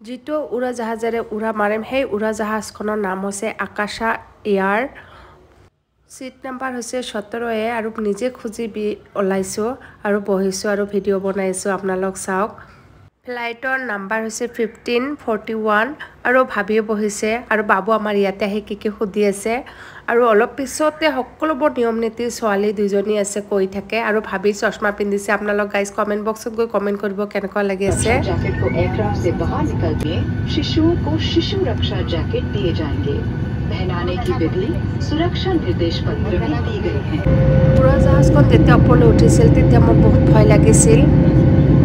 जितो उड़ाजाहाजेरे उड़ा मारिम हे उड़ाजाहाजखনৰ नाम হৈছে আকাশা এয়াৰ सीट नम्बर হৈছে 17 আৰু নিজে খুজি ওলাইছো আৰু বহিছো আৰু ভিডিও বনাইছো আপোনালোক চাওক ফ্লাইটৰ নাম্বাৰ হৈছে 1541 আৰু ভাবিও বহিছে আৰু বাবু আমাৰ ইয়াতে আহি কি খুদি আছে আৰু অলপ পিছতে সকলোবোৰ নিয়ম নীতি ছোৱালী দুজনী আছে কৈ থাকে আৰু ভাবি চশমা পিন্ধিছে আপোনালোক গাইস কমেন্ট বক্সত গৈ কমেন্ট কৰিব কেনেকুৱা লাগি আছে जैकेट को एयरक्राफ्ट से बाहर निकलते शिशुओं को शिशु रक्षा जैकेट दिए जाएंगे पहनाने की विधि सुरक्षा निर्देश पत्र में दी गई है उड़ाजाहाजখন যেতিয়া ওপৰলৈ উঠিছিল তেতিয়া মোৰ বহুত ভয় লাগিছিল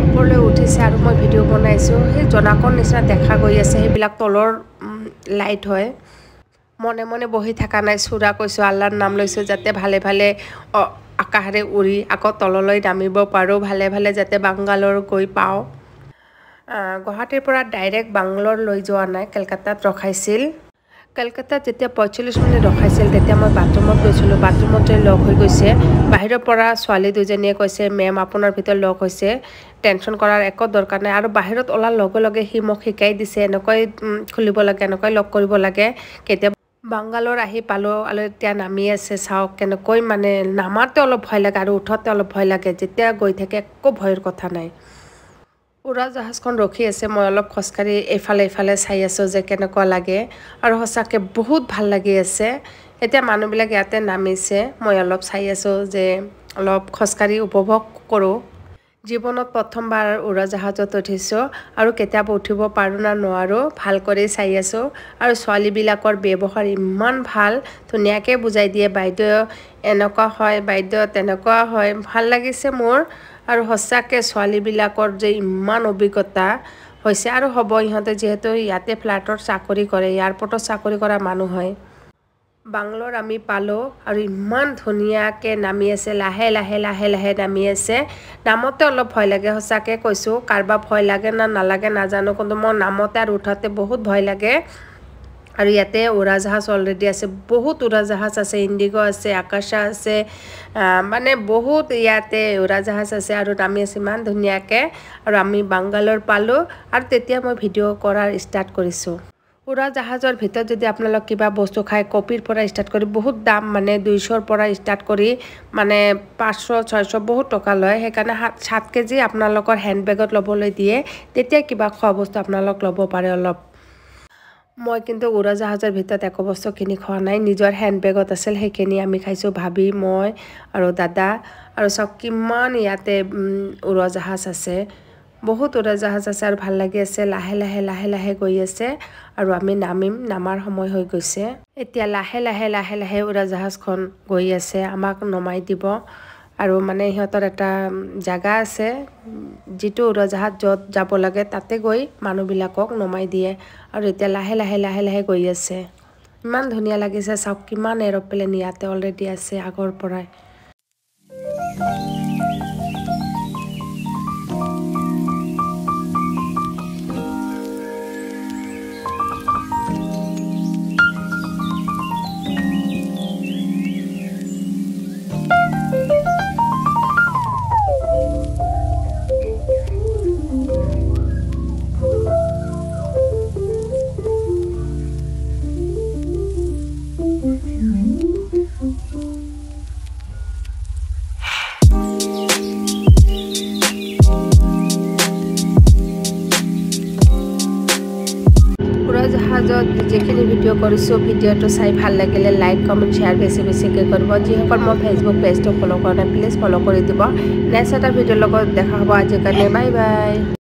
ওপৰলৈ উঠিছে আৰু মই ভিডিও বনাইছো সেই জনাকৰ নিচিনা দেখা গৈ আছে সেইবিলাক তলৰ লাইট হয় মনে মনে বহি থাকা নাই সুৰা কৈছো আল্লাহৰ নাম লৈছো যাতে ভালে ভালে আকাশৰে উৰি আকৌ তললৈ নামিব পাৰো ভালে ভালে যাতে বাংগালোৰ গৈ পাও গুৱাহাটীৰ পৰা ডাইৰেক্ট বাংগালোৰ লৈ যোৱা নাই কলকাতাত ৰখাইছিল কলকাতাত যেতিয়া 45 মিনিট ৰখাইছিল তেতিয়া মই বাথৰুমত গৈছিলো বাথৰুমত লক হৈ গৈছে বাহিৰৰ পৰা ছোৱালী দুজনীয়ে কৈছে মেম আপোনাৰ ভিতৰ লক হৈছে টেনচন কৰাৰ একো দৰকাৰ নাই আৰু বাহিৰত ওলাৰ লগে লগে হি মোক শিকাই দিছে এনেকৈ খুলিব লাগে এনেকৈ লক কৰিব লাগে কেতিয়া বাংগালোৰ আহি পালো আৰু এতিয়া নামি আছে চাওক কেনেকৈ মানে নামাতে অলপ ভয় লাগে আৰু উঠতে অলপ ভয় লাগে যেতিয়া গৈ থাকে একো ভয়ৰ কথা নাই উড়াজাহাজখন ৰখি আছে মই অলপ খসকাৰি এফালে চাই আছো যে কেনেকুৱা লাগে আৰু হসাকে বহুত ভাল লাগি আছে এতিয়া মানুহবিলাক ইয়াতে নামিছে মই অলপ চাই আছো যে অলপ খসকাৰি উপভোগ কৰো জীৱনত প্ৰথমবাৰ উড়াজাহাজত উঠিছো আৰু কেতিয়াবা উঠিব পাৰো না নোৱাৰো ভাল কৰি চাই আছো আৰু ছোৱালীবিলাকৰ ব্যৱহাৰ ইমান ভাল ধুনিয়াকে বুজাই দিয়ে বাইদেউ এনেকুৱা হয় বাইদেউ তেনেকুৱা হয় ভাল লাগিছে মোৰ আৰু হসাকে ছোৱালীবিলাকৰ যে ইমান অভিজ্ঞতা হৈছে আৰু হ'ব ইহঁতে যেহেতু ইয়াতে ফ্লাইটৰ চাকৰি কৰে এয়াৰপৰ্টৰ চাকৰি কৰা মানুহ হয় বাংগালোৰ আমি পালো আৰু ইমান ধুনিয়াকে নামি আছে লাহে লাহে নামি আছে নামতে অলপ ভয় লাগে হসাকে কৈছো কাৰবা ভয় লাগে না নালাগে নাজানো কিন্তু মোৰ নামতে আৰু উঠাতে বহুত ভয় লাগে আৰু ইয়াতে উড়াজাহাজ অলৰেডি আছে বহুত উড়াজাহাজ আছে ইন্ডিগো আছে আকাশা আছে মানে বহুত ইয়াতে উড়াজাহাজ আছে আৰু নামি আছে ইমান ধুনিয়াকে আৰু আমি বাংগালোৰ পালো আৰু তেতিয়া মই ভিডিও কৰাৰ ষ্টাৰ্ট কৰিছো উড়াজাহাজৰ ভিতৰত যদি আপোনালোক কিবা বস্তু খাই কপিৰ পৰা ষ্টাৰ্ট কৰি বহুত দাম মানে 200 ৰ পৰা ষ্টাৰ্ট কৰি মানে 500 600 বহুত টকা লয় সেইকাৰণে 7 কেজি আপোনালোকৰ হ্যান্ড বেগত লবলৈ দিয়ে তেতিয়া কিবা খোৱা বস্তু আপোনালোক লব পাৰে অলপ মই কিন্তু উড়াজাহাজৰ ভিতৰত একো বস্তু কিনি খোৱা নাই নিজৰ হ্যান্ড বেগত আছিল সেইখিনি আমি খাইছো ভাবি মই আৰু দাদা আৰু সব কিমান ইয়াতে উড়াজাহাজ আছে বহুত উড়াজাহাজ আছে আৰু ভাল লাগি আছে লাহে লাহে গৈ আছে আৰু আমি নামাৰ সময় হৈ গৈছে এতিয়া লাহে লাহে উড়াজাহাজখন গৈ আছে আমাক নমাই দিব আৰু মানে ইহঁতৰ এটা জায়গা আছে যেটো উড়াজাহাজ যত যাব লাগে তাতে গৈ মানুহবিলাকক নমাই দিয়ে আৰু এতিয়া লাহে লাহে গৈ আছে ইমান ধুনিয়া লাগিছে সব কিমান এৰোপ্লেন ইয়াতে অলৰেডি আছে আগৰ পৰাই উড়াজাহাজত যেখিনি ভিডিও কৰিছো ভিডিওটো চাই ভাল লাগিলে লাইক কমেন্ট শেয়াৰ বেছিকৈ কৰিব যিসকল মই ফেসবুক পেজটো ফলো কৰা নাই প্লিজ ফলো কৰি দিব নেক্সট এটা ভিডিওৰ লগত দেখা হ'ব আজিৰ কাৰণে বাই বাই